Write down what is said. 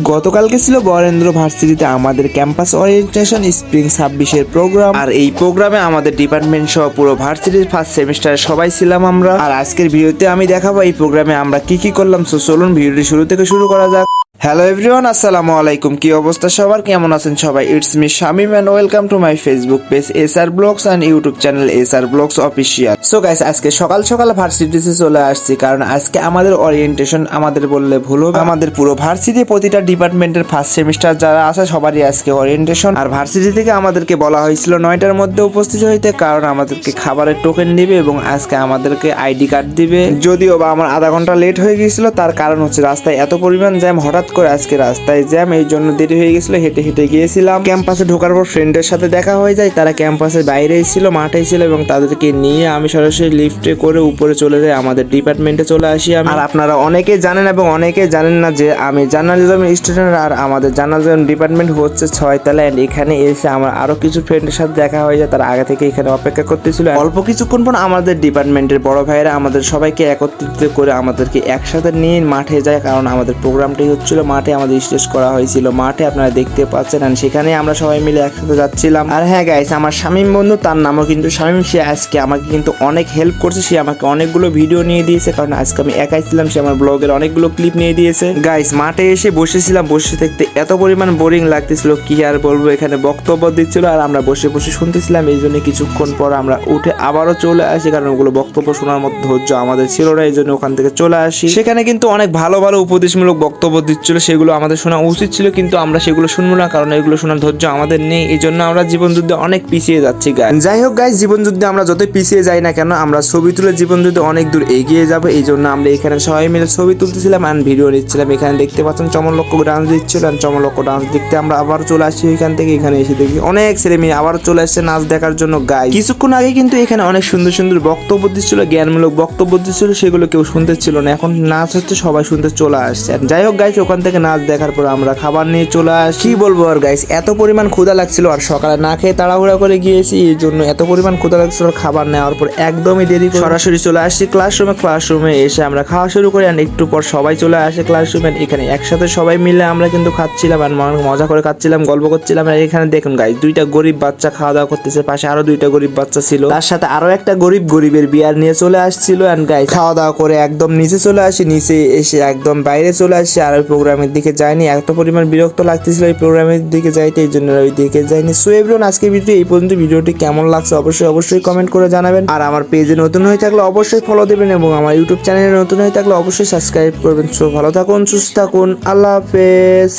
গতকালকে ছিল বরেন্দ্র ভার্সিটিতে আমাদের ক্যাম্পাস ওরিয়েন্টেশন স্প্রিং 26-এর প্রোগ্রাম। আর এই প্রোগ্রামে আমাদের ডিপার্টমেন্ট সহ পুরো ভার্সিটির ফার্স্ট সেমিস্টারে সবাই ছিলাম আমরা। আর আজকের ভিডিওতে আমি দেখাবো এই প্রোগ্রামে আমরা কি কি করলাম। সো চলুন ভিডিওটি শুরু থেকে শুরু করা যাক। হ্যালো এভরিওয়ান, আসসালামু আলাইকুম। কি অবস্থা সবার, কেমন আছেন সবাই? It's me Shamim and welcome to my Facebook page SR blogs and YouTube channel SR blogs official. So guys, আজকে সকাল সকাল ভার্সিটিতে চলে আসছি, কারণ আজকে আমাদের ওরিয়েন্টেশন, আমাদের বললে ভুল হবে, আমাদের পুরো ভার্সিটি প্রতিটা ডিপার্টমেন্টের ফার্স্ট সেমিস্টার যারা আছে সবারই আজকে ওরিয়েন্টেশন। আর ভার্সিটি থেকে আমাদেরকে বলা হয়েছিল 9টার মধ্যে উপস্থিত হইতে, কারণ আমাদেরকে খাবারের টোকেন দিবে এবং আজকে আমাদেরকে আইডি কার্ড দিবে। যদিও বা আমার আধা ঘন্টা লেট হয়ে গিয়েছিল, তার কারণ হচ্ছে রাস্তায় এত পরিমাণ জ্যাম, হঠাৎ করে আজকে রাস্তায় জ্যাম, এই জন্য দেরি হয়ে গেছিল। হেঁটে হেঁটে গিয়েছিলাম। ক্যাম্পাসে ঢোকার পর ফ্রেন্ডের সাথে দেখা হয়ে যায়, তারা ক্যাম্পাসের বাইরেই ছিল, মাঠেই ছিল, এবং তাদেরকে নিয়ে আমি সরাসরি লিফটে করে উপরে চলে যাই, আমাদের ডিপার্টমেন্টে চলে আসি আমি। আর আপনারা অনেকে জানেন এবং অনেকে জানেন না যে আমি জার্নালিজমের স্টুডেন্ট, আর আমাদের জার্নালিজম ডিপার্টমেন্ট হচ্ছে 6 তলা। এন্ড এখানে এসে আমার আরো কিছু ফ্রেন্ডের সাথে দেখা হয়ে যায়, তারা আগে থেকে এখানে অপেক্ষা করতেছিল। অল্প কিছুক্ষণ পর আমাদের ডিপার্টমেন্টের বড় ভাইয়েরা আমাদের সবাইকে একত্রিত করে আমাদেরকে একসাথে নিয়ে মাঠে যায়, কারণ আমাদের প্রোগ্রামটাই হচ্ছিল মাঠে, আমাদের স্টেজ করা হয়েছিল মাঠে, আপনারা দেখতে পাচ্ছেন। আর সেখানে আমরা সবাই মিলে একসাথে যাচ্ছিলাম। আর হ্যাঁ গাইস, আমার শামিম বন্ধু, তার নামও কিন্তু শামিম, সে আজকে আমাকে কিন্তু অনেক হেল্প করছে। সে আমাকে অনেকগুলো ভিডিও নিয়ে দিয়েছে, কারণ আজকে আমি একাই ছিলাম। সে আমার ব্লগের অনেকগুলো ক্লিপ নিয়ে দিয়েছে। গাইস, মাঠে এসে বসেছিলাম, বসে থাকতে এত পরিমাণ বোরিং লাগতেছিল, কি আর বলবো। এখানে বক্তব্য দিচ্ছিল আর আমরা বসে বসে শুনতেছিলাম। এই জন্য কিছুক্ষণ পর আমরা উঠে আবারও চলে আসি, কারণ ওগুলো বক্তব্য শোনার মতো ধৈর্য আমাদের ছিল না, এই জন্য ওখান থেকে চলে আসি। সেখানে কিন্তু অনেক ভালো ভালো উপদেশমূলক বক্তব্য দিচ্ছিল, সেগুলো আমাদের শোনা উচিত ছিল, কিন্তু আমরা সেগুলো শুনবো না, কারণ এগুলো শোনার ধৈর্য আমাদের নেই। এই জন্য আমরা জীবন যুদ্ধে অনেক পিছিয়ে যাচ্ছি গাইস। যাই হোক গাইস, জীবন যুদ্ধে আমরা যতই পিছিয়ে যাই না কেন, আমরা ছবি তুলে জীবন যুদ্ধে অনেক দূর এগিয়ে যাবো। এই জন্য আমরা এখানে সবাই মিলে ছবি তুলতেছিলাম আর ভিডিও নিচ্ছিলাম। এখানে দেখতে পাচ্ছেন চমলক্ষ ডান্স দিচ্ছিল, আর চমলক্ষ ডান্স দেখতে আমরা আবার চলে আসি এখান থেকে। এখানে এসে দেখি অনেক ছেলে মেয়ে আবার চলে আসছে নাচ দেখার জন্য গাইস। কিছুক্ষণ আগে কিন্তু এখানে অনেক সুন্দর সুন্দর বক্তব্য দিচ্ছিল, জ্ঞানমূলক বক্তব্য দিচ্ছিল, সেগুলো কেউ শুনতে ছিল না। এখন নাচ হচ্ছে, সবাই শুনতে চলে আসছে। যাই হোক গাইস, ওখান থেকে নাচ দেখার পর আমরা খাবার নিয়ে চলে আসি। কি বলবো আর গাইস, এত পরিমাণ ক্ষুধা লাগছিল, আর সকালে না খেয়ে তাড়াহুড়া করে গিয়েছি, এই জন্য এত পরিমাণ ক্ষুধা লাগছিল। খাবার নেওয়ার পর একদমই দেরি করে সরাসরি চলে আসছি ক্লাসরুমে এসে আমরা খাওয়া শুরু করি। আর একটু পর সবাই চলে আসে ক্লাসরুমে। এখানে একসাথে সবাই মিলে আমরা কিন্তু খাচ্ছিলাম আর মজা করে খাচ্ছিলাম, গল্প করছিলাম। আর এখানে দেখুন গাইস, 2টা গরিব বাচ্চা খাওয়া দাওয়া করতেছে, পাশে আরো 2টা গরিব বাচ্চা ছিল, তার সাথে আরো একটা গরিবের বিয়ার নিয়ে চলে আসছিল। আর গাইস, খাওয়া দাওয়া করে একদম নিচে চলে আসি, নিচে এসে একদম বাইরে চলে আসি, আর ওই প্রোগ্রামের দিকে যাইনি। এত পরিমাণ বিরক্ত লাগতেছিল এই প্রোগ্রামের দিকে যাইতে, এই জন্য ওই দিকে যাইনি। সো এভরিওয়ান, আজকের ভিডিও এই পর্যন্ত। ভিডিওটি কেমন লাগছে অবশ্যই কমেন্ট করে জানাবেন। আর আমার পেজে নতুন হয়ে থাকলে অবশ্যই ফলো দেবেন, এবং আমার ইউটিউব চ্যানেলে নতুন হয়ে থাকলে অবশ্যই সাবস্ক্রাইব করবেন। সো ভালো থাকুন, সুস্থ থাকুন, আল্লাহ হাফেজ।